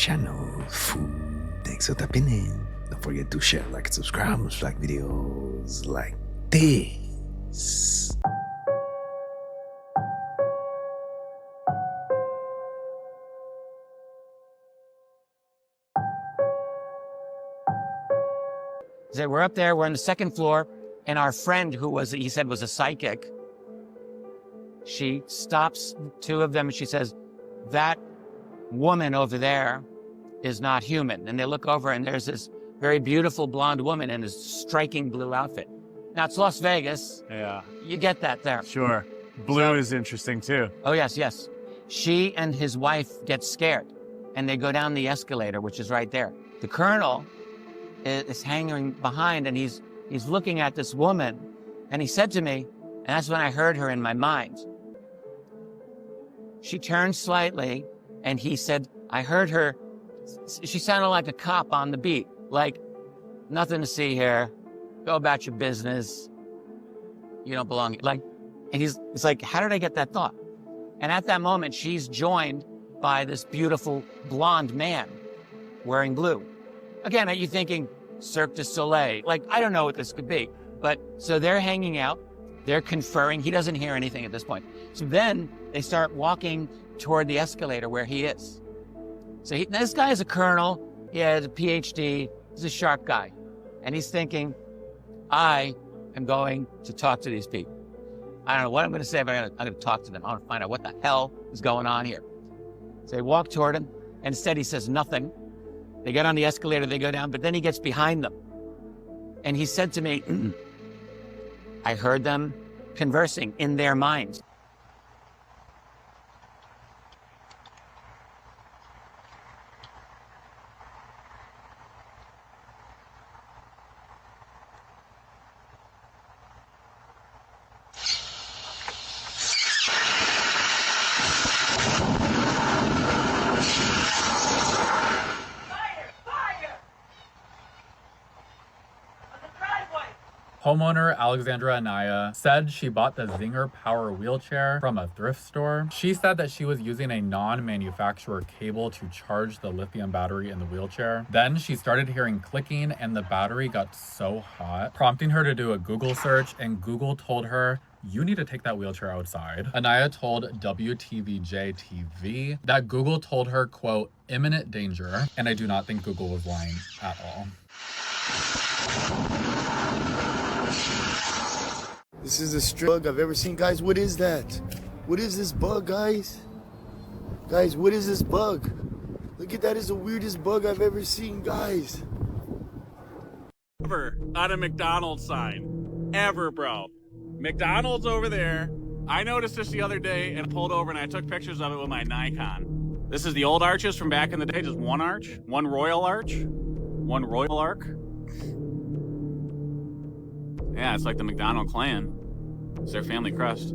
channel, FOOOOL. Thanks for tapping in. Don't forget to share, like, and subscribe, like videos like this. So we're up there, we're on the second floor, and our friend who he said was a psychic, she stops two of them and she says, that woman over there is not human. And they look over and there's this very beautiful blonde woman in a striking blue outfit. Now it's Las Vegas. Yeah. You get that there. Sure. Blue is interesting too. Oh yes, yes. She and his wife get scared and they go down the escalator, which is right there. The colonel is hanging behind and he's looking at this woman and he said to me, and that's when I heard her in my mind. She turned slightly and he said, I heard her, she sounded like a cop on the beat, like, nothing to see here, go about your business, you don't belong, like, and it's like, how did I get that thought? And at that moment, she's joined by this beautiful blonde man wearing blue. Again, are you thinking Cirque du Soleil? Like, I don't know what this could be. But so they're hanging out, they're conferring. He doesn't hear anything at this point. So then they start walking toward the escalator where he is. So this guy is a colonel, he has a PhD, he's a sharp guy. And he's thinking, I am going to talk to these people. I don't know what I'm gonna say, but I'm gonna talk to them. I wanna find out what the hell is going on here. So they walk toward him, and instead he says nothing. They get on the escalator, they go down, but then he gets behind them. And he said to me, I heard them conversing in their minds. Homeowner Alexandra Anaya said she bought the Zinger Power wheelchair from a thrift store. She said that she was using a non-manufacturer cable to charge the lithium battery in the wheelchair. Then she started hearing clicking and the battery got so hot, prompting her to do a Google search, and Google told her, you need to take that wheelchair outside. Anaya told WTVJ TV that Google told her, quote, imminent danger, and I do not think Google was lying at all. This is the strangest bug I've ever seen. Guys, what is that? What is this bug, guys? Guys, what is this bug? Look at that, is the weirdest bug I've ever seen, guys. Ever on a McDonald's sign. Ever, bro. McDonald's over there. I noticed this the other day and pulled over and I took pictures of it with my Nikon. This is the old arches from back in the day, just one arch, one royal arch, one royal arc. Yeah, it's like the McDonald clan. It's their family crest.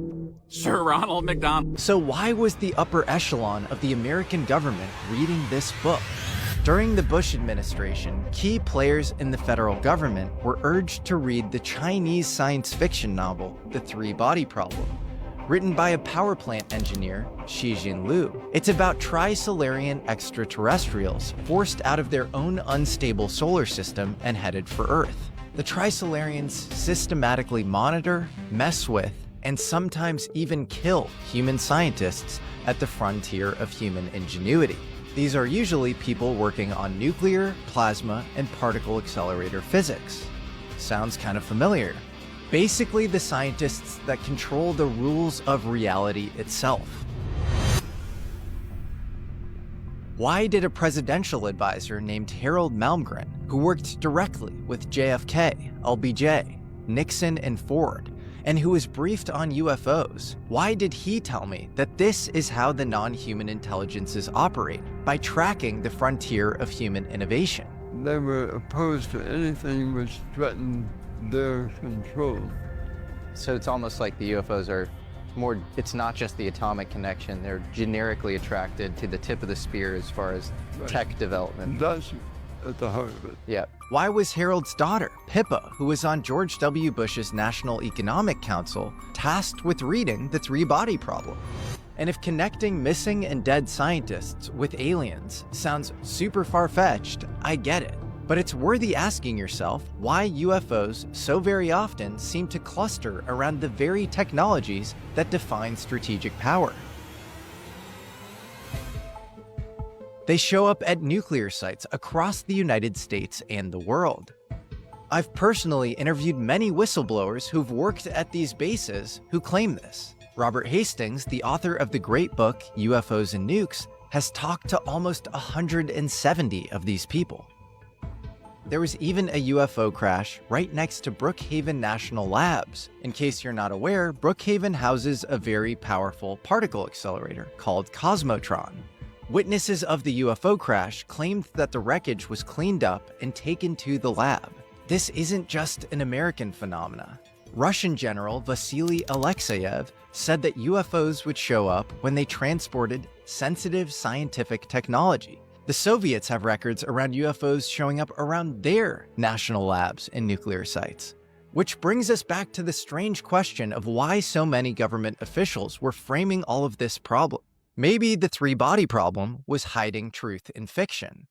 Sir Ronald McDonald. So why was the upper echelon of the American government reading this book? During the Bush administration, key players in the federal government were urged to read the Chinese science fiction novel, The Three-Body Problem, written by a power plant engineer, Xijin Liu. It's about tri-Solarian extraterrestrials forced out of their own unstable solar system and headed for Earth. The Tri-Solarians systematically monitor, mess with, and sometimes even kill human scientists at the frontier of human ingenuity. These are usually people working on nuclear, plasma, and particle accelerator physics. Sounds kind of familiar. Basically the scientists that control the rules of reality itself. Why did a presidential advisor named Harold Malmgren, who worked directly with JFK, LBJ, Nixon, and Ford, and who was briefed on UFOs, why did he tell me that this is how the non-human intelligences operate, by tracking the frontier of human innovation? They were opposed to anything which threatened their control. So it's almost like the UFOs are more, it's not just the atomic connection, they're generically attracted to the tip of the spear as far as tech development. That's at the heart of it. Yeah. Why was Harold's daughter, Pippa, who was on George W. Bush's National Economic Council, tasked with reading The Three-Body Problem? And if connecting missing and dead scientists with aliens sounds super far-fetched, I get it. But it's worthy asking yourself why UFOs so very often seem to cluster around the very technologies that define strategic power. They show up at nuclear sites across the United States and the world. I've personally interviewed many whistleblowers who've worked at these bases who claim this. Robert Hastings, the author of the great book UFOs and Nukes, has talked to almost 170 of these people. There was even a UFO crash right next to Brookhaven National Labs. In case you're not aware, Brookhaven houses a very powerful particle accelerator called Cosmotron. Witnesses of the UFO crash claimed that the wreckage was cleaned up and taken to the lab. This isn't just an American phenomena. Russian General Vasily Alexeyev said that UFOs would show up when they transported sensitive scientific technology. The Soviets have records around UFOs showing up around their national labs and nuclear sites. Which brings us back to the strange question of why so many government officials were framing all of this problem. Maybe the three-body problem was hiding truth in fiction.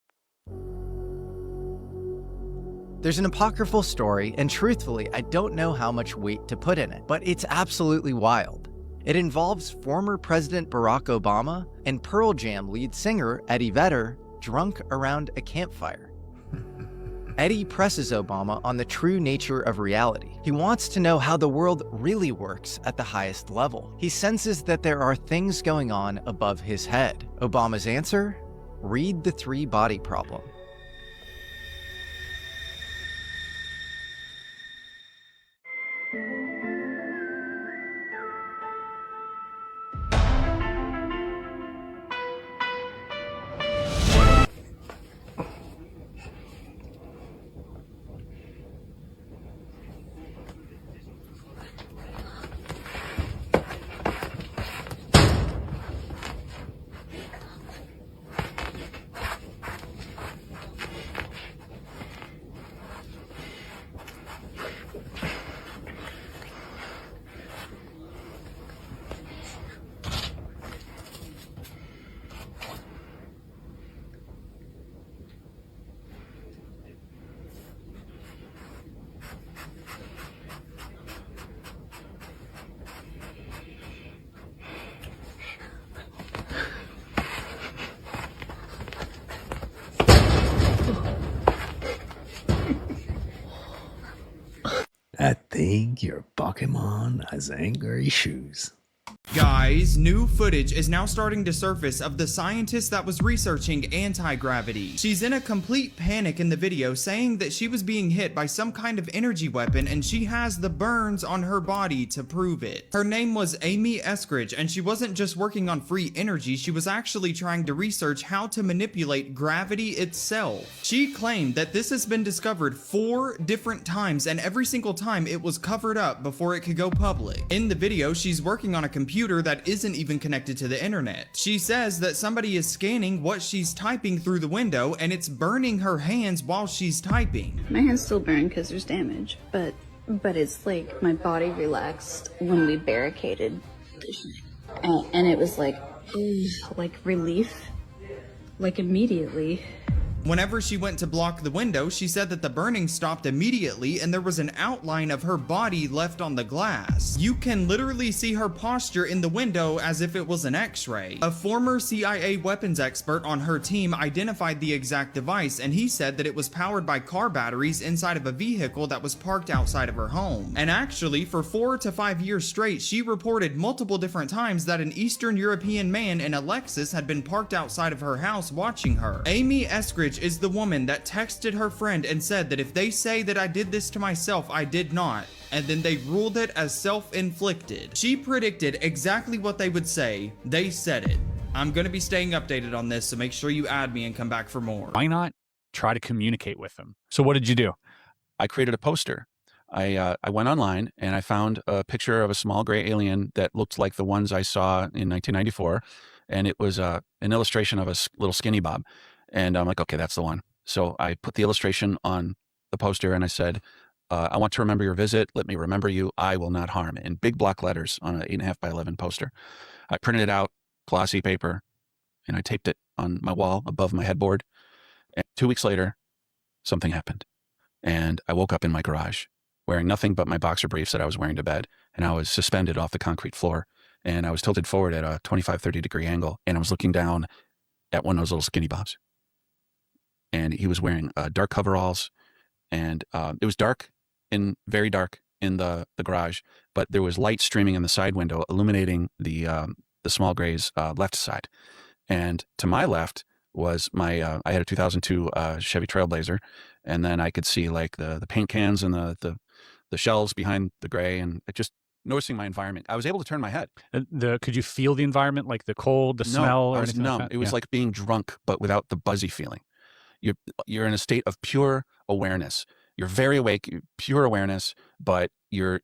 There's an apocryphal story, and truthfully, I don't know how much weight to put in it, but it's absolutely wild. It involves former President Barack Obama and Pearl Jam lead singer Eddie Vedder drunk around a campfire. Eddie presses Obama on the true nature of reality. He wants to know how the world really works at the highest level. He senses that there are things going on above his head. Obama's answer? Read the three-body problem. I think your Pokemon has anger issues. Guys, new footage is now starting to surface of the scientist that was researching anti-gravity. She's in a complete panic in the video, saying that she was being hit by some kind of energy weapon and she has the burns on her body to prove it. Her name was Amy Eskridge, and she wasn't just working on free energy, she was actually trying to research how to manipulate gravity itself. She claimed that this has been discovered 4 different times, and every single time it was covered up before it could go public. In the video, she's working on a computer that isn't even connected to the internet. She says that somebody is scanning what she's typing through the window and it's burning her hands while she's typing. My hands still burn because there's damage, but it's like my body relaxed when we barricaded, and it was like relief, like immediately. Whenever she went to block the window, she said that the burning stopped immediately and there was an outline of her body left on the glass. You can literally see her posture in the window as if it was an X-ray. A former CIA weapons expert on her team identified the exact device, and he said that it was powered by car batteries inside of a vehicle that was parked outside of her home. And actually, for 4 to 5 years straight, she reported multiple different times that an Eastern European man in a Lexus had been parked outside of her house watching her. Amy Eskridge is the woman that texted her friend and said that if they say that I did this to myself, I did not, and then they ruled it as self-inflicted. She predicted exactly what they would say. They said it. I'm going to be staying updated on this, so make sure you add me and come back for more. Why not try to communicate with them? So what did you do? I created a poster. I went online and I found a picture of a small gray alien that looked like the ones I saw in 1994. And it was an illustration of a little skinny Bob. And I'm like, okay, that's the one. So I put the illustration on the poster and I said, I want to remember your visit. Let me remember you. I will not harm, in big block letters on an 8.5 by 11 poster. I printed it out glossy paper, and I taped it on my wall above my headboard. And 2 weeks later, something happened. And I woke up in my garage wearing nothing but my boxer briefs that I was wearing to bed. And I was suspended off the concrete floor. And I was tilted forward at a 25, 30 degree angle. And I was looking down at one of those little skinny bobs. And he was wearing dark coveralls. And it was dark, very dark in the garage. But there was light streaming in the side window, illuminating the small gray's left side. And to my left was my, I had a 2002 Chevy Trailblazer. And then I could see like the paint cans and the shelves behind the gray, and it just noticing my environment. I was able to turn my head. Could you feel the environment, like the cold, the smell? I was numb. Like it was like being drunk, but without the buzzy feeling. You're in a state of pure awareness. You're very awake, pure awareness, but you're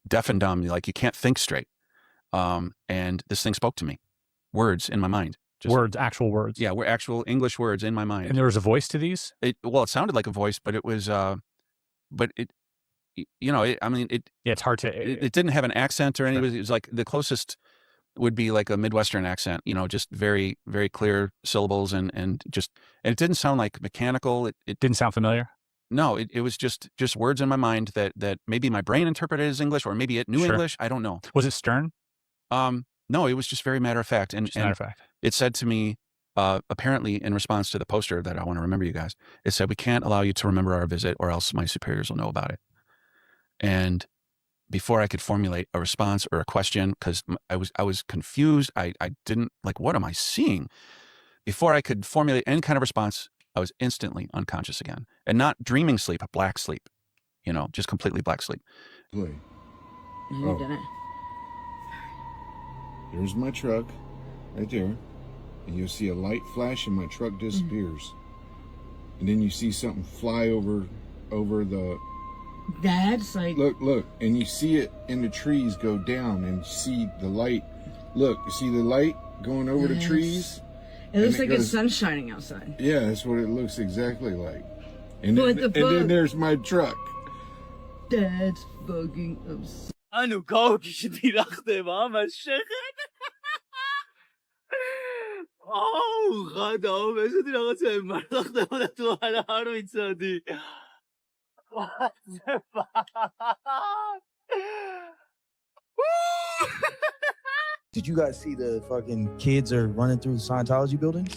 deaf and dumb. Like you can't think straight. And this thing spoke to me, words in my mind. Words, actual words. Yeah, actual English words in my mind. And there was a voice to these? It sounded like a voice, but it was, but it, you know, it's hard to, it didn't have an accent or anything. It was like the closest would be like a Midwestern accent, you know, just very, very clear syllables and it didn't sound like mechanical. It didn't sound familiar. No, it was just words in my mind that maybe my brain interpreted as English, or maybe it knew English. I don't know. Was it stern? No, it was just very matter of fact. And matter of fact. It said to me, apparently in response to the poster that I want to remember you guys, it said, "We can't allow you to remember our visit or else my superiors will know about it." And before I could formulate a response or a question, because I was confused, I didn't, like, what am I seeing? Before I could formulate any kind of response, I was instantly unconscious again. And not dreaming sleep, black sleep, you know, just completely black sleep. Play. You did it. There's my truck right there. And you'll see a light flash and my truck disappears. And then you see something fly over the... That's like... Look. And you see it in the trees go down and you see the light. Look, you see the light going over the trees? It looks like it's sun shining outside. Yeah, that's what it looks exactly like. And then there's my truck. That's fucking absurd. أنا كوكش دي لخته ماما الشيخ. خدا بس دي لخته مرخته ولا تو على هارو إنساني. What the fuck? Did you guys see the fucking kids are running through the Scientology building?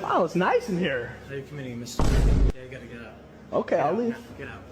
Wow, it's nice in here. How you committing, Mr. Yeah, you gotta get out. Okay, I'll leave. Get out.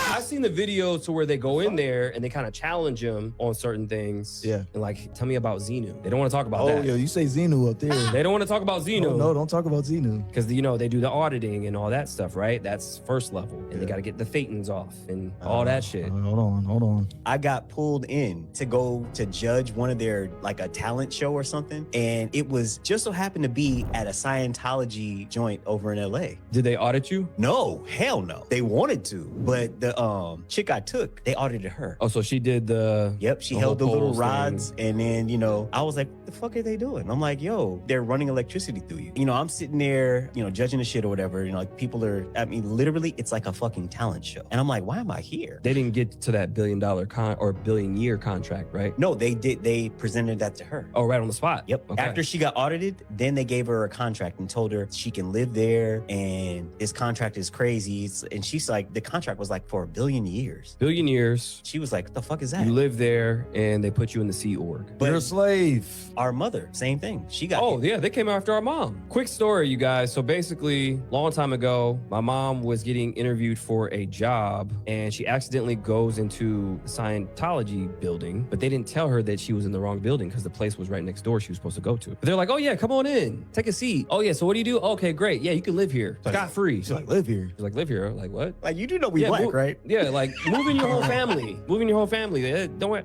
I've seen the video to where they go in there and they kind of challenge him on certain things. Yeah. And like, tell me about Xenu. They don't want to talk about that. Oh, yeah, you say Xenu up there. They don't want to talk about Xenu. No, don't talk about Xenu. Because, you know, they do the auditing and all that stuff, right? That's first level. And they got to get the Phaetons off and all that shit. Hold on. I got pulled in to go to judge one of their, like a talent show or something. And it was just so happened to be at a Scientology joint over in LA. Did they audit you? No, hell no. They wanted to, but the chick I took, they audited her. Oh, so she did the... Yep, she held the little rods and then, you know, I was like, what the fuck are they doing? I'm like, yo, they're running electricity through you. You know, I'm sitting there, you know, judging the shit or whatever. You know, like people are, I mean, literally, it's like a fucking talent show. And I'm like, why am I here? They didn't get to that $1 billion or billion-year contract, right? No, they did. They presented that to her. Oh, right on the spot? Yep. Okay. After she got audited, then they gave her a contract and told her she can live there and this contract is crazy. And she's like, the contract was like for 1 billion years. Billion years. She was like, what the fuck is that? You live there and they put you in the Sea Org. But you're a slave. Our mother, same thing. She got Oh, yeah, they came after our mom. Quick story, you guys. So basically, long time ago, my mom was getting interviewed for a job and she accidentally goes into the Scientology building, but they didn't tell her that she was in the wrong building because the place was right next door she was supposed to go to. But they're like, oh yeah, come on in, take a seat. Oh yeah, so what do you do? Okay, great. Yeah, you can live here. Scot-free. She's like, live here. She's like, live here? Like, what? Like, you do know we black, right? Yeah, like, move in your whole family. Move in your whole family.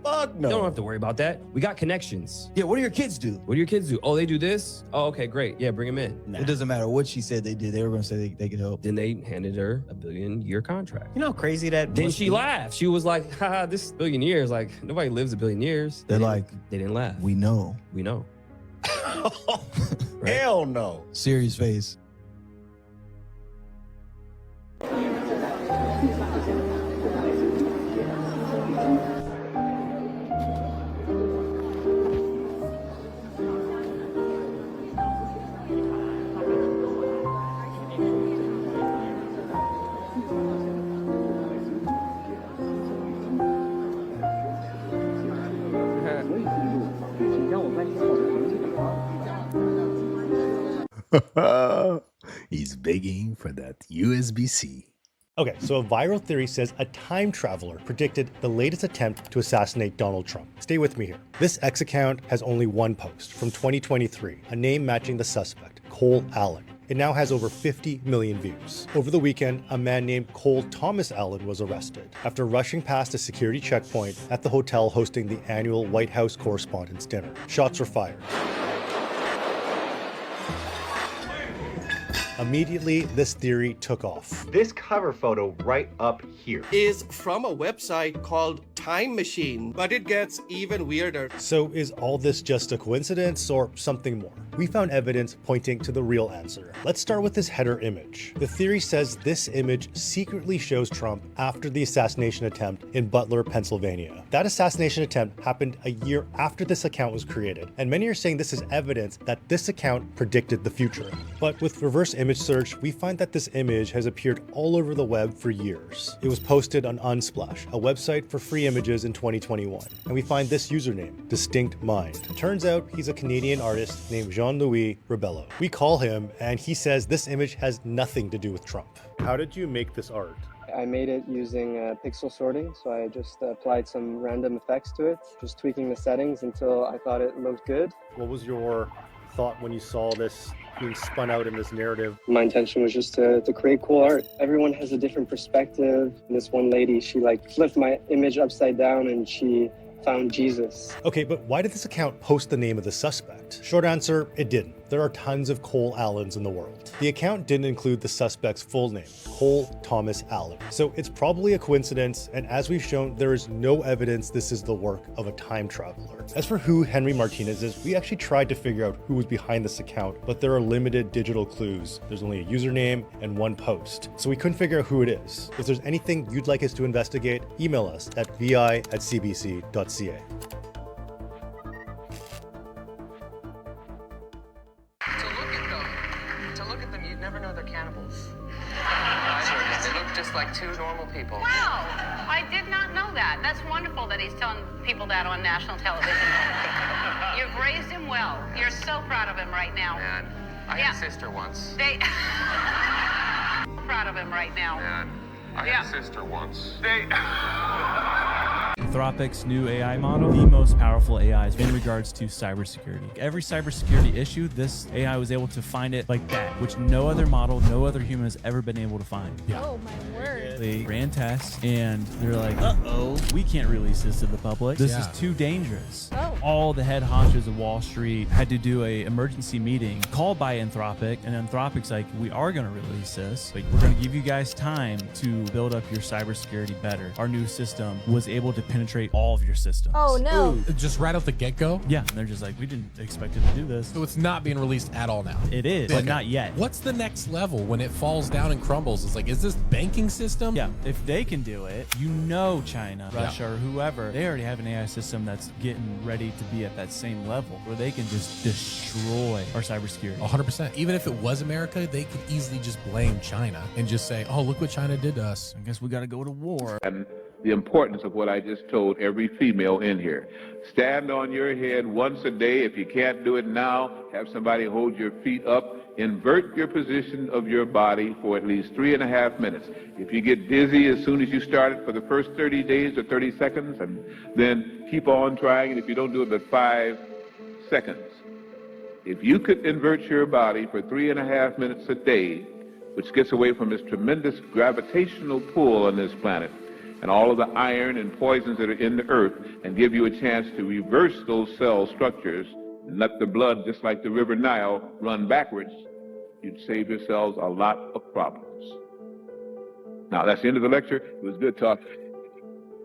Fuck no. Don't have to worry about that. We got connections. Yeah, what do your kids do? What do your kids do? Oh, they do this? Oh, okay, great. Yeah, bring them in. It doesn't matter what she said they did. They were going to say they could help. Then they handed her a 1 billion-year contract. You know how crazy that Then must she be? laughed. She was like, haha, this 1 billion years, like, nobody lives 1 billion years. They're like, they didn't laugh. we know. We know. Hell no. Serious face. He's begging for that USB-C. Okay, so a viral theory says a time traveler predicted the latest attempt to assassinate Donald Trump. Stay with me here. This X account has only one post from 2023, a name matching the suspect, Cole Allen. It now has over 50 million views. Over the weekend, a man named Cole Thomas Allen was arrested after rushing past a security checkpoint at the hotel hosting the annual White House Correspondents' Dinner. Shots were fired. Immediately, this theory took off. This cover photo right up here is from a website called Time Machine, but it gets even weirder. So is all this just a coincidence or something more? We found evidence pointing to the real answer. Let's start with this header image. The theory says this image secretly shows Trump after the assassination attempt in Butler, Pennsylvania. That assassination attempt happened a year after this account was created, and many are saying this is evidence that this account predicted the future. But with reverse image search, we find that this image has appeared all over the web for years. It was posted on Unsplash, a website for free images in 2021, and we find this username, Distinct Mind. Turns out he's a Canadian artist named Jean-Louis Rebello. We call him, and he says this image has nothing to do with Trump. How did you make this art? I made it using pixel sorting, so I just applied some random effects to it, just tweaking the settings until I thought it looked good. What was your thought when you saw this being spun out in this narrative? My intention was just to create cool art. Everyone has a different perspective. And this one lady, she like flipped my image upside down and she found Jesus. Okay, but why did this account post the name of the suspect? Short answer, it didn't. There are tons of Cole Allens in the world. The account didn't include the suspect's full name, Cole Thomas Allen. So it's probably a coincidence, and as we've shown, there is no evidence this is the work of a time traveler. As for who Henry Martinez is, we actually tried to figure out who was behind this account, but there are limited digital clues. There's only a username and one post. So we couldn't figure out who it is. If there's anything you'd like us to investigate, email us at vi@cbc.ca. Like two normal people. Wow, I did not know that. That's wonderful that he's telling people that on national television. You've raised him well. You're so proud of him right now. Man, I had a sister once. Proud of him right now. Man, I had a sister once. Anthropic's new AI model, the most powerful AIs in regards to cybersecurity. Every cybersecurity issue, this AI was able to find it like that, which no other model, no other human has ever been able to find. Yeah. Oh my word. They ran tests and they're like, uh-oh, we can't release this to the public. This is too dangerous. Oh. All the head honchos of Wall Street had to do a emergency meeting called by Anthropic, and Anthropic's like, we are gonna release this. Like, we're gonna give you guys time to build up your cybersecurity better. Our new system was able to penetrate all of your systems. Oh no. Ooh, just right out the get-go? Yeah, and they're just like, we didn't expect it to do this. So it's not being released at all now? It is, but not yet. What's the next level when it falls down and crumbles? It's like, is this banking system? Yeah, if they can do it, you know China, Russia, or whoever, they already have an AI system that's getting ready to be at that same level where they can just destroy our cybersecurity. 100%. Even if it was America, they could easily just blame China and just say, oh, look what China did to us. I guess we got to go to war. And the importance of what I just told every female in here. Stand on your head once a day. If you can't do it now, have somebody hold your feet up. Invert your position of your body for at least 3.5 minutes. If you get dizzy as soon as you start it for the first 30 days or 30 seconds, and then keep on trying, and if you don't do it but 5 seconds. If you could invert your body for 3.5 minutes a day, which gets away from this tremendous gravitational pull on this planet, and all of the iron and poisons that are in the earth, and give you a chance to reverse those cell structures and let the blood, just like the River Nile, run backwards, you'd save yourselves a lot of problems. Now, that's the end of the lecture. It was good talking.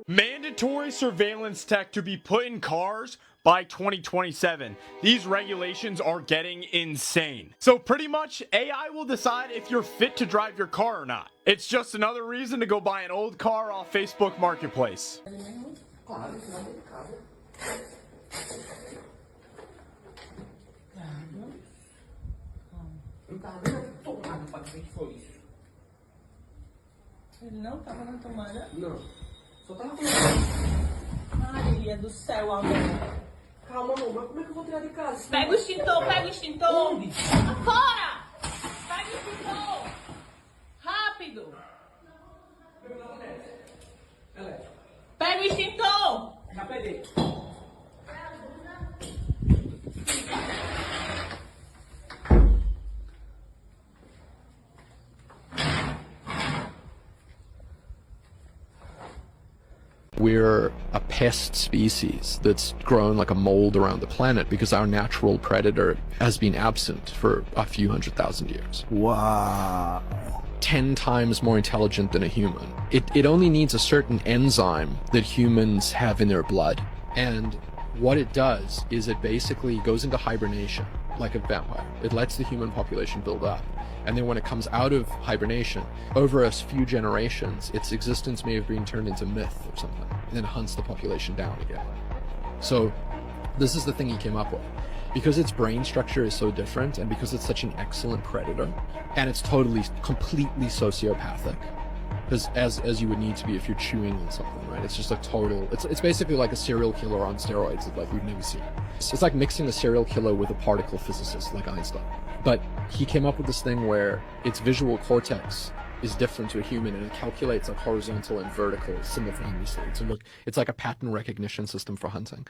Mandatory surveillance tech to be put in cars, by 2027. These regulations are getting insane. So pretty much AI will decide if you're fit to drive your car or not. It's just another reason to go buy an old car off Facebook Marketplace. Ele não tava na tomada? Não. Só tava com... Maria do céu, amor. Calma, amor, mas como é que eu vou tirar de casa? Pega o extintor, pega o extintor. Onde? Fora! Pega o extintor! Rápido! Pega o extintor! Já peguei. We're a pest species that's grown like a mold around the planet because our natural predator has been absent for a few 100,000 years. Wow. 10 times more intelligent than a human. It only needs a certain enzyme that humans have in their blood. And what it does is it basically goes into hibernation like a vampire. It lets the human population build up. And then when it comes out of hibernation, over a few generations, its existence may have been turned into myth or something, and then hunts the population down again. So this is the thing he came up with. Because its brain structure is so different, and because it's such an excellent predator, and it's completely sociopathic, because as you would need to be if you're chewing on something, right? It's just a total, it's basically like a serial killer on steroids that like we've never seen. It's like mixing a serial killer with a particle physicist like Einstein. But he came up with this thing where its visual cortex is different to a human, and it calculates like horizontal and vertical simultaneously. It's like a pattern recognition system for hunting.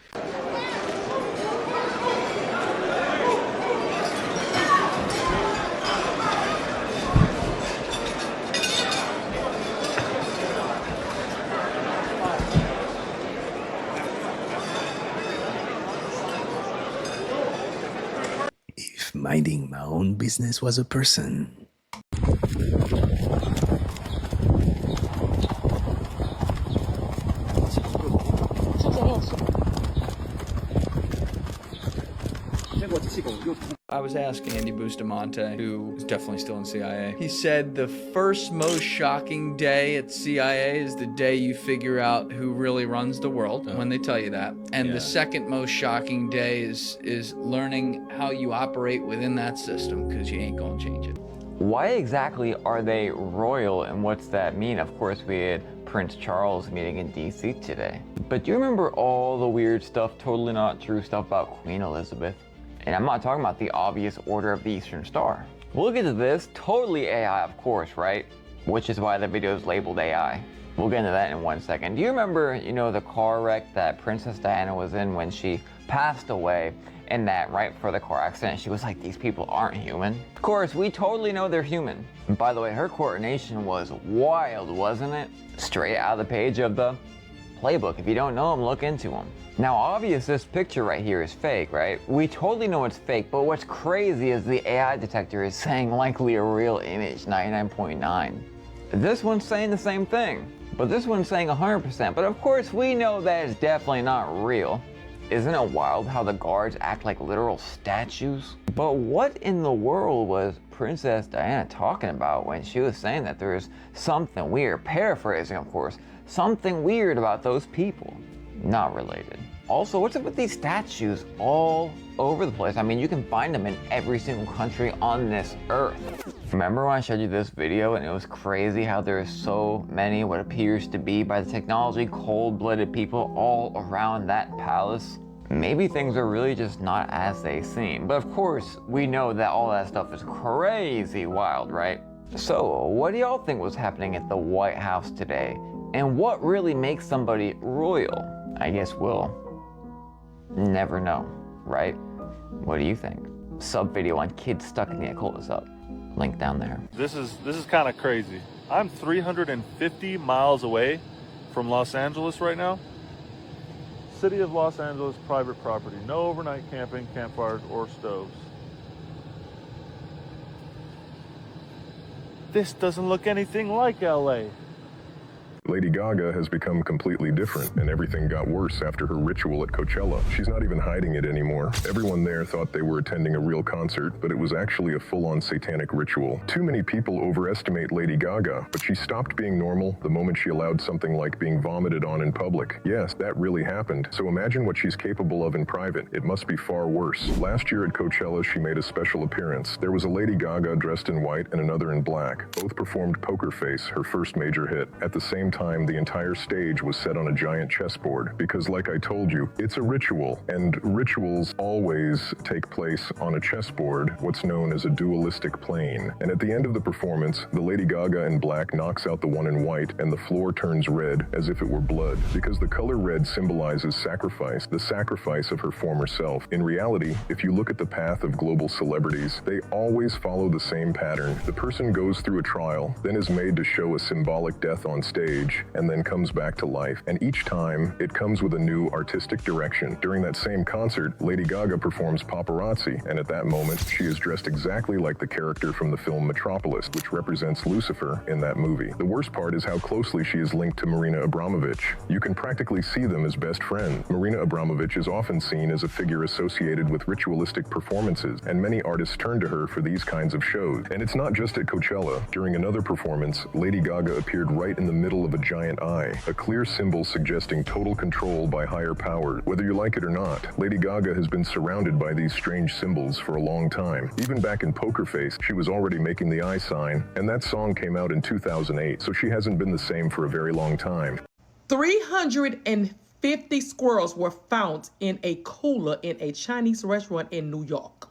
If minding my own business was a person. I was asking Andy Bustamante, who is definitely still in CIA. He said the first most shocking day at CIA is the day you figure out who really runs the world, when they tell you that. And the second most shocking day is learning how you operate within that system, because you ain't gonna change it. Why exactly are they royal, and what's that mean? Of course, we had Prince Charles meeting in DC today. But do you remember all the weird stuff, totally not true stuff about Queen Elizabeth? And I'm not talking about the obvious Order of the Eastern Star. We'll get to this, totally AI of course, right? Which is why the video is labeled AI. We'll get into that in 1 second. Do you remember, the car wreck that Princess Diana was in when she passed away, and that right before the car accident, she was like, these people aren't human? Of course, we totally know they're human. And by the way, her coronation was wild, wasn't it? Straight out of the page of the playbook. If you don't know them, look into them. Now, obvious this picture right here is fake, right? We totally know it's fake, but what's crazy is the AI detector is saying likely a real image, 99.9. This one's saying the same thing, but this one's saying 100%. But of course, we know that it's definitely not real. Isn't it wild how the guards act like literal statues? But what in the world was Princess Diana talking about when she was saying that there's something weird, paraphrasing of course, something weird about those people? Not related. Also, what's up with these statues all over the place? I mean, you can find them in every single country on this earth. Remember when I showed you this video and it was crazy how there's so many what appears to be, by the technology, cold-blooded people all around that palace? Maybe things are really just not as they seem. But of course, we know that all that stuff is crazy wild, right? So, what do y'all think was happening at the White House today? And what really makes somebody royal? I guess we'll never know, right? What do you think? Sub video on kids stuck in the occult is up. Link down there. This is kind of crazy. I'm 350 miles away from Los Angeles right now. City of Los Angeles, private property. No overnight camping, campfires, or stoves. This doesn't look anything like LA. Lady Gaga has become completely different, and everything got worse after her ritual at Coachella. She's not even hiding it anymore. Everyone there thought they were attending a real concert, but it was actually a full-on satanic ritual. Too many people overestimate Lady Gaga, but she stopped being normal the moment she allowed something like being vomited on in public. Yes, that really happened. So imagine what she's capable of in private. It must be far worse. Last year at Coachella, she made a special appearance. There was a Lady Gaga dressed in white and another in black. Both performed Poker Face, her first major hit. At the same time, the entire stage was set on a giant chessboard because, like I told you, it's a ritual, and rituals always take place on a chessboard, what's known as a dualistic plane. And at the end of the performance, the Lady Gaga in black knocks out the one in white, and the floor turns red as if it were blood, because the color red symbolizes sacrifice, the sacrifice of her former self. In reality, if you look at the path of global celebrities, they always follow the same pattern. The person goes through a trial, then is made to show a symbolic death on stage, and then comes back to life. And each time, it comes with a new artistic direction. During that same concert, Lady Gaga performs Paparazzi, and at that moment, she is dressed exactly like the character from the film Metropolis, which represents Lucifer in that movie. The worst part is how closely she is linked to Marina Abramovich. You can practically see them as best friends. Marina Abramovich is often seen as a figure associated with ritualistic performances, and many artists turn to her for these kinds of shows. And it's not just at Coachella. During another performance, Lady Gaga appeared right in the middle of a giant eye, a clear symbol suggesting total control by higher powers. Whether you like it or not, Lady Gaga has been surrounded by these strange symbols for a long time. Even back in Poker Face, she was already making the eye sign, and that song came out in 2008, so she hasn't been the same for a very long time. 350 squirrels were found in a cooler in a Chinese restaurant in New York.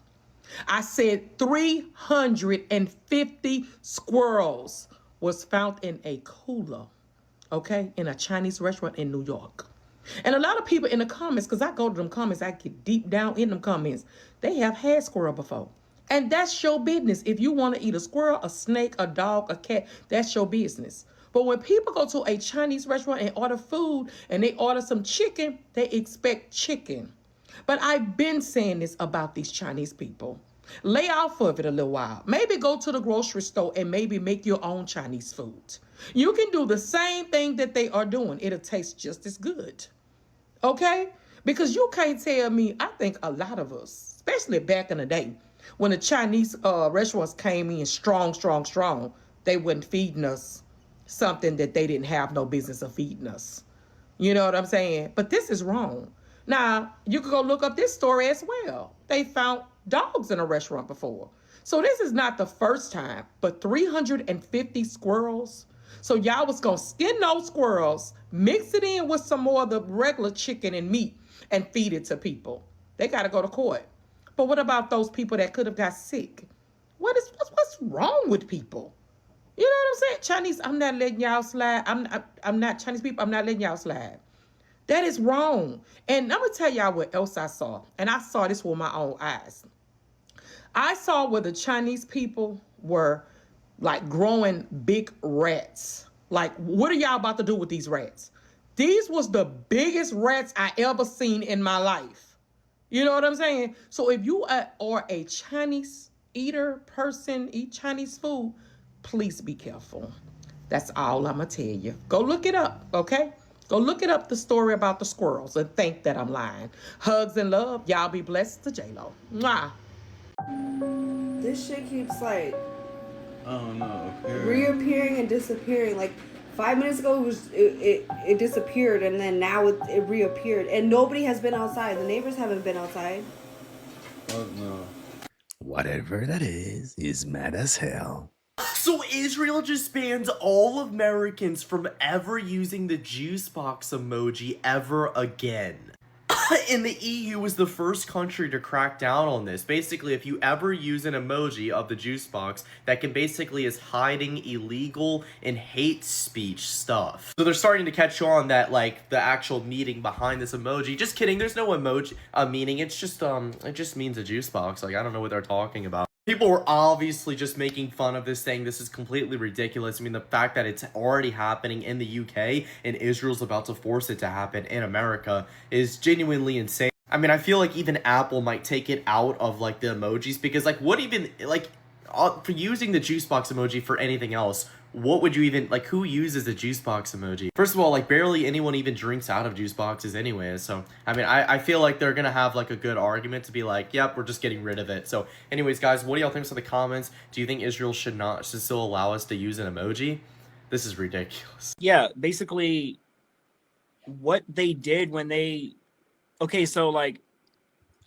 I said 350 squirrels was found in a cooler, okay, in a Chinese restaurant in New York. And a lot of people in the comments, because I go to them comments, I get deep down in them comments, they have had squirrel before. And that's your business. If you want to eat a squirrel, a snake, a dog, a cat, that's your business. But when people go to a Chinese restaurant and order food and they order some chicken, they expect chicken. But I've been saying this about these Chinese people. Lay off of it a little while. Maybe go to the grocery store and maybe make your own Chinese food. You can do the same thing that they are doing. It'll taste just as good. Okay? Because you can't tell me, I think a lot of us, especially back in the day, when the Chinese restaurants came in strong, they weren't feeding us something that they didn't have no business of feeding us. You know what I'm saying? But this is wrong. Now, you can go look up this story as well. They found dogs in a restaurant before. So this is not the first time, but 350 squirrels. So y'all was going to skin those squirrels, mix it in with some more of the regular chicken and meat, and feed it to people. They got to go to court. But what about those people that could have got sick? What's wrong with people? You know what I'm saying? Chinese, I'm not letting y'all slide. I'm not Chinese people. I'm not letting y'all slide. That is wrong. And I'm going to tell y'all what else I saw. And I saw this with my own eyes. I saw where the Chinese people were like growing big rats. Like, what are y'all about to do with these rats? These was the biggest rats I ever seen in my life. You know what I'm saying? So if you are a Chinese eater person, eat Chinese food, please be careful. That's all I'm going to tell you. Go look it up, okay? Go look it up, the story about the squirrels, and think that I'm lying. Hugs and love. Y'all be blessed to J-Lo. Mwah. This shit keeps like reappearing. Reappearing and disappearing. Like 5 minutes ago it disappeared, and then now it reappeared, and nobody has been outside. The neighbors haven't been outside. Oh no. Whatever that is mad as hell. So Israel just bans all Americans from ever using the juice box emoji ever again. And the EU was the first country to crack down on this. Basically, if you ever use an emoji of the juice box, that can basically is hiding illegal and hate speech stuff. So they're starting to catch on that, like, the actual meaning behind this emoji. Just kidding, there's no emoji meaning. It's just, it just means a juice box. Like, I don't know what they're talking about. People were obviously just making fun of this thing. This is completely ridiculous. I mean, the fact that it's already happening in the UK and Israel's about to force it to happen in America is genuinely insane. I mean, I feel like even Apple might take it out of, like, the emojis because, like, what even, like, for using the juice box emoji for anything else, what would you even, like, who uses a juice box emoji? First of all, like, barely anyone even drinks out of juice boxes anyway. So, I mean, I feel like they're gonna have, like, a good argument to be like, yep, we're just getting rid of it. So, anyways, guys, what do y'all think in the comments? Do you think Israel should still allow us to use an emoji? This is ridiculous. Yeah, basically, what they did when they... Okay, so, like,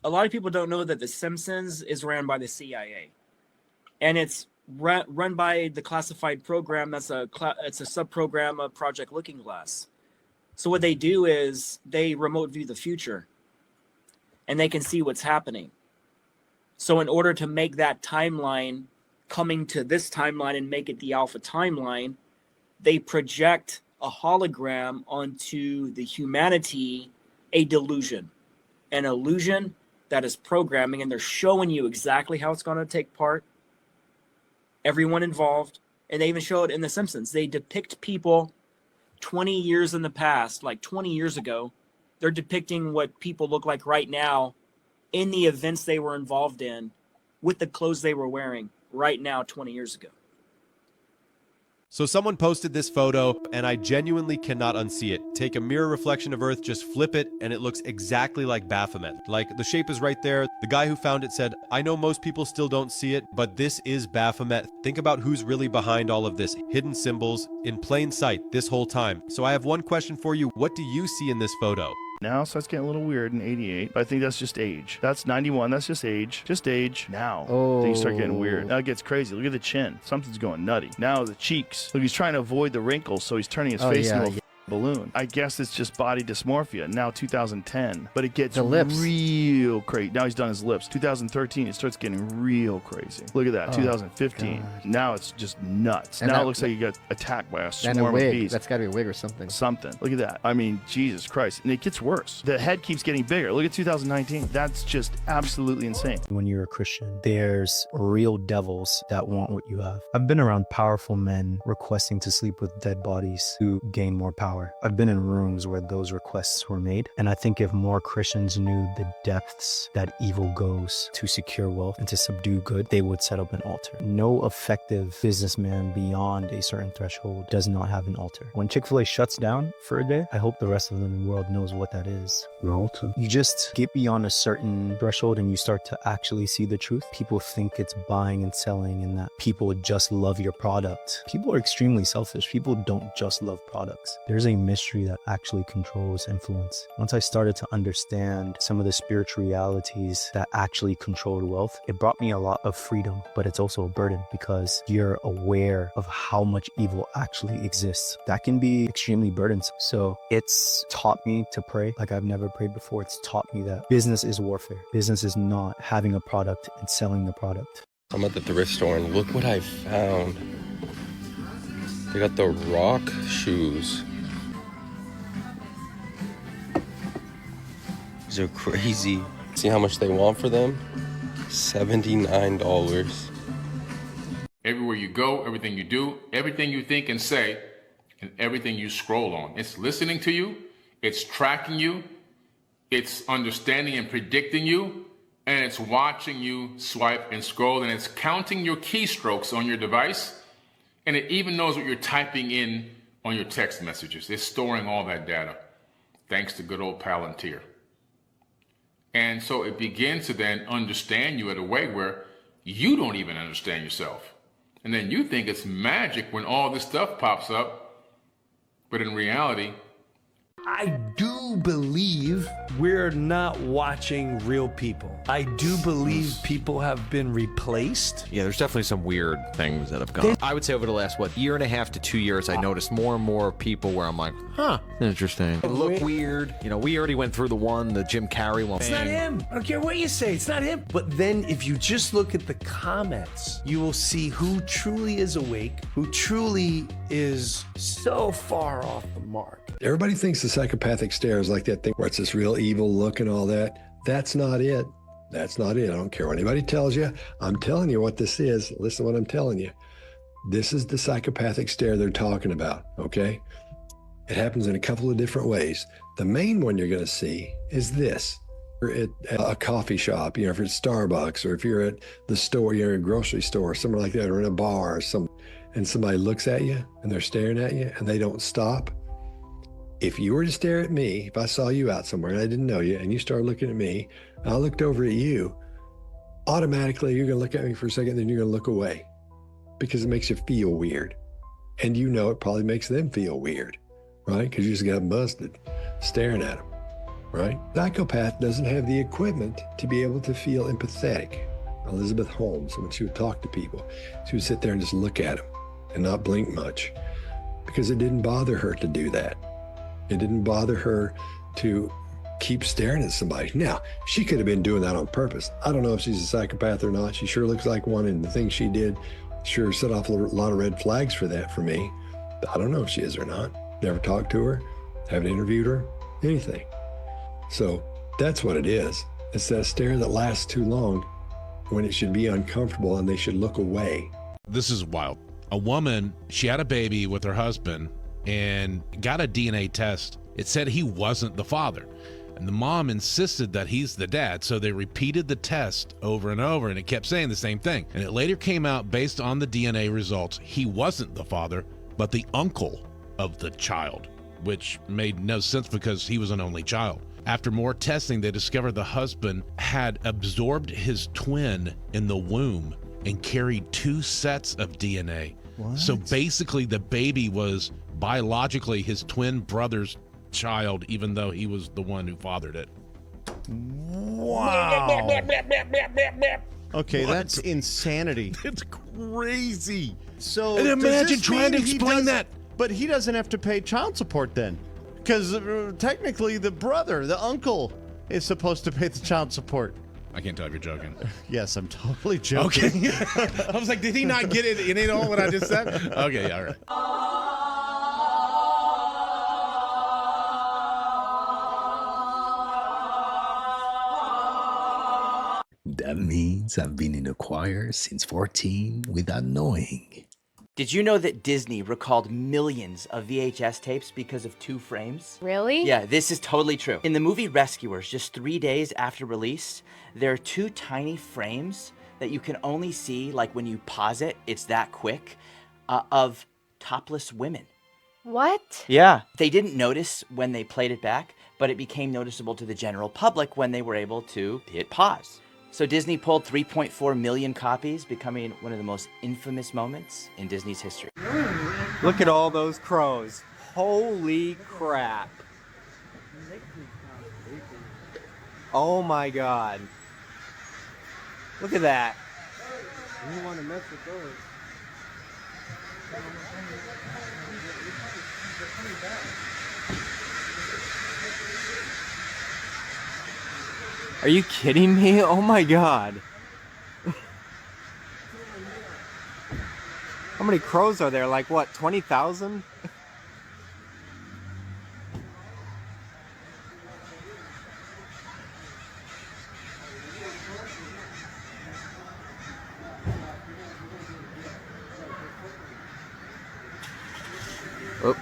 a lot of people don't know that The Simpsons is ran by the CIA. And it's run by the classified program. It's a sub-program of Project Looking Glass. So what they do is they remote view the future, and they can see what's happening. So in order to make that timeline coming to this timeline and make it the alpha timeline, they project a hologram onto the humanity, a delusion, an illusion that is programming, and they're showing you exactly how it's going to take part. Everyone involved, and they even show it in The Simpsons. They depict people 20 years in the past, like 20 years ago. They're depicting what people look like right now in the events they were involved in with the clothes they were wearing right now 20 years ago. So someone posted this photo, and I genuinely cannot unsee it. Take a mirror reflection of Earth, just flip it, and it looks exactly like Baphomet. Like, the shape is right there. The guy who found it said, I know most people still don't see it, but this is Baphomet. Think about who's really behind all of this. Hidden symbols in plain sight this whole time. So I have one question for you. What do you see in this photo? Now starts getting a little weird in 88, but I think that's just age. That's 91, that's just age. Just age. Now, things start getting weird. Now it gets crazy. Look at the chin. Something's going nutty. Now the cheeks. Look, he's trying to avoid the wrinkles, so he's turning his face into a balloon. I guess it's just body dysmorphia. Now 2010, but it gets real crazy. Now he's done his lips. 2013, it starts getting real crazy. Look at that. 2015. God. Now it's just nuts. And now it looks like he got attacked by a swarm of bees. That's got to be a wig or something. Look at that. I mean, Jesus Christ. And it gets worse. The head keeps getting bigger. Look at 2019. That's just absolutely insane. When you're a Christian, there's real devils that want what you have. I've been around powerful men requesting to sleep with dead bodies to gain more power. I've been in rooms where those requests were made, and I think if more Christians knew the depths that evil goes to secure wealth and to subdue good, they would set up an altar. No effective businessman beyond a certain threshold does not have an altar. When Chick-fil-A shuts down for a day, I hope the rest of the world knows what that is. An altar. You just get beyond a certain threshold and you start to actually see the truth. People think it's buying and selling and that people just love your product. People are extremely selfish. People don't just love products. There's a mystery that actually controls influence. Once I started to understand some of the spiritual realities that actually controlled wealth, it brought me a lot of freedom, but it's also a burden because you're aware of how much evil actually exists. That can be extremely burdensome. So it's taught me to pray like I've never prayed before. It's taught me that business is warfare. Business is not having a product and selling the product. I'm at the thrift store and look what I found. They got the Rock shoes. These are crazy. See how much they want for them? $79. Everywhere you go, everything you do, everything you think and say, and everything you scroll on. It's listening to you, it's tracking you, it's understanding and predicting you, and it's watching you swipe and scroll, and it's counting your keystrokes on your device, and it even knows what you're typing in on your text messages. It's storing all that data, thanks to good old Palantir. And so it begins to then understand you in a way where you don't even understand yourself. And then you think it's magic when all this stuff pops up, but in reality, I do believe we're not watching real people. I do believe people have been replaced. Yeah, there's definitely some weird things that have gone. I would say over the last, year and a half to 2 years, I noticed more and more people where I'm like, huh, interesting. They look weird. You know, we already went through the Jim Carrey one. It's not him. I don't care what you say. It's not him. But then if you just look at the comments, you will see who truly is awake, who truly is so far off the mark. Everybody thinks the psychopathic stare is like that thing where it's this real evil look and all that. That's not it. That's not it. I don't care what anybody tells you. I'm telling you what this is. Listen to what I'm telling you. This is the psychopathic stare they're talking about, okay? It happens in a couple of different ways. The main one you're going to see is this. At a coffee shop, if it's Starbucks, or if you're at the store, you're in a grocery store, or something like that, or in a bar or something. and somebody looks at you and they're staring at you and they don't stop, if you were to stare at me, if I saw you out somewhere and I didn't know you and you started looking at me and I looked over at you, automatically you're going to look at me for a second, then you're going to look away because it makes you feel weird. And you know it probably makes them feel weird, right? Because you just got busted staring at them, right? Psychopath doesn't have the equipment to be able to feel empathetic. Elizabeth Holmes, when she would talk to people, she would sit there and just look at them and not blink much because it didn't bother her to do that. It didn't bother her to keep staring at somebody. Now, she could have been doing that on purpose. I don't know if she's a psychopath or not. She sure looks like one, and the things she did sure set off a lot of red flags for that for me. But I don't know if she is or not. Never talked to her, haven't interviewed her, anything. So that's what it is. It's that stare that lasts too long when it should be uncomfortable and they should look away. This is wild. A woman, she had a baby with her husband and got a DNA test. It said he wasn't the father. And the mom insisted that he's the dad, so they repeated the test over and over, and it kept saying the same thing. And it later came out, based on the DNA results, he wasn't the father, but the uncle of the child, which made no sense because he was an only child. After more testing, they discovered the husband had absorbed his twin in the womb and carried 2 sets of DNA. What? So basically, the baby was biologically his twin brother's child, even though he was the one who fathered it. Wow. Okay, What? that's insanity. That's crazy. So And does imagine this trying to mean he explain doesn't- that. But he doesn't have to pay child support then, because technically the brother, the uncle, is supposed to pay the child support. I can't tell if you're joking. Yes, I'm totally joking. Okay. I was like, did he not get it? It ain't all what I just said? Okay, all right. That means I've been in a choir since 14 without knowing. Did you know that Disney recalled millions of VHS tapes because of 2 frames? Really? Yeah, this is totally true. In the movie Rescuers, just 3 days after release, there are 2 tiny frames that you can only see, like when you pause it, it's that quick, of topless women. What? Yeah. They didn't notice when they played it back, but it became noticeable to the general public when they were able to hit pause. So Disney pulled 3.4 million copies, becoming one of the most infamous moments in Disney's history. Look at all those crows. Holy crap. Oh my god. Look at that. You don't want to mess with those. Are you kidding me? Oh my god. How many crows are there? Like what, 20,000? Oh.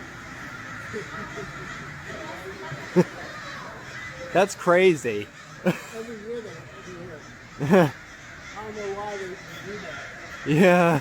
That's crazy. Yeah.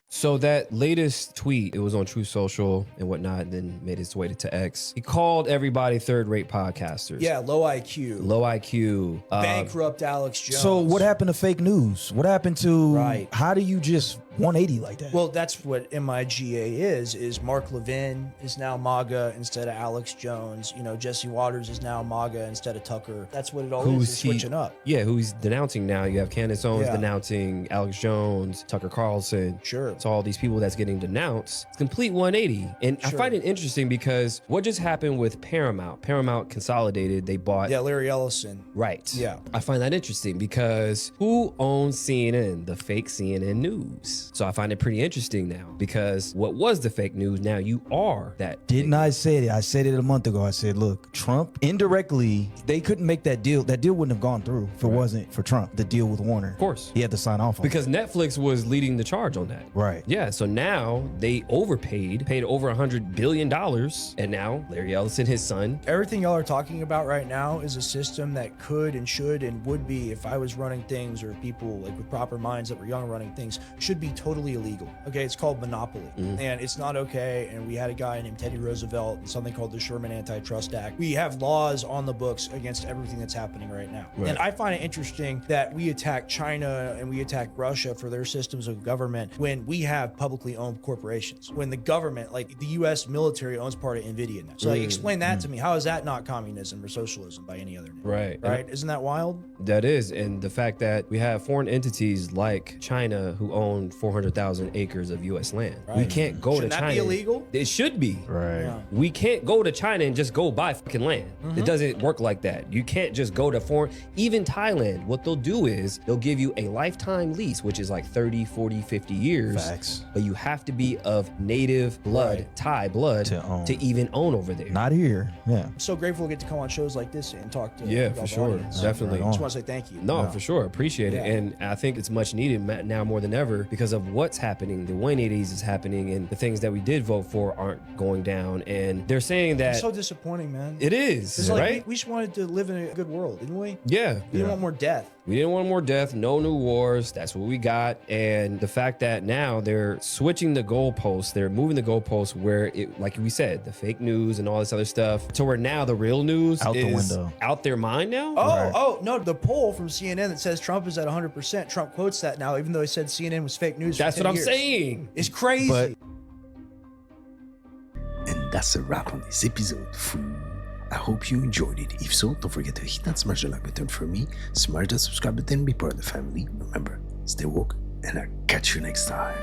So that latest tweet, it was on True Social and whatnot, and then made its way to X. He called everybody third-rate podcasters. Yeah, low IQ. Low IQ. Bankrupt Alex Jones. So what happened to fake news? What happened to, Right. how do you just 180 like that? Well, that's what MIGA is Mark Levin is now MAGA instead of Alex Jones. You know, Jesse Waters is now MAGA instead of Tucker. That's what it all is switching up. Yeah, who he's denouncing now. You have Candace Owens Yeah. denouncing Alex Jones, Tucker Carlson. Sure. It's all these people that's getting denounced. It's complete 180. And I Sure. find it interesting because what just happened with Paramount? Paramount consolidated. They bought... Yeah, Larry Ellison. Right. Yeah. I find that interesting because who owns CNN, the fake CNN news? So I find it pretty interesting now because what was the fake news? Now you are that. Didn't I say it? I said it a month ago. I said, look, Trump, indirectly, they couldn't make that deal. That deal wouldn't have gone through if it wasn't for Trump, the deal with Warner. Of course. He had to sign off on because Netflix was leading the charge on that. Right. Yeah, so now they paid over $100 billion, and now Larry Ellison, his son. Everything y'all are talking about right now is a system that could and should and would be, if I was running things, or people like with proper minds that were young running things, should be totally illegal. Okay, it's called monopoly, and it's not okay. And we had a guy named Teddy Roosevelt and something called the Sherman Antitrust Act. We have laws on the books against everything that's happening right now. Right. And I find it interesting that we attack China and we attack Russia for their systems of government when we have publicly owned corporations, when the government, like the US military, owns part of NVIDIA now. So like, explain that to me. How is that not communism or socialism by any other name? Right. Right? Isn't that wild? That is. And the fact that we have foreign entities like China who own 400,000 acres of US land. Right. We can't go Shouldn't to that China. be illegal? It should be. Right. Yeah. We can't go to China and just go buy fucking land. It doesn't work like that. You can't just go to foreign, even Thailand. What they'll do is they'll give you a lifetime lease, which is like 30, 40, 50 years. Facts. But you have to be of native blood, Thai blood, to even own over there. Not here. Yeah. I'm so grateful to get to come on shows like this and talk to Yeah, y'all for the sure. audience. Definitely. I just want to say thank you. No, for sure. Appreciate it. Yeah. And I think it's much needed now more than ever because of what's happening. The 180s is happening and the things that we did vote for aren't going down. And they're saying that. It's so disappointing, man. It is, It's like right? we just wanted to live in a good world, didn't we? Yeah. We didn't want more death. We didn't want more death, no new wars. That's what we got. And the fact that now they're switching the goalposts, they're moving the goalposts where it, like we said, the fake news and all this other stuff, to where now the real news Out the is window. out their mind now. Oh, no, the poll from CNN that says Trump is at 100%, Trump quotes that now, even though he said CNN was fake news. That's for what 10 I'm years. saying. It's crazy. But And that's a wrap on this episode. I hope you enjoyed it. If so, don't forget to hit that smash the like button for me, smash that subscribe button, and be part of the family. Remember, stay woke, and I'll catch you next time.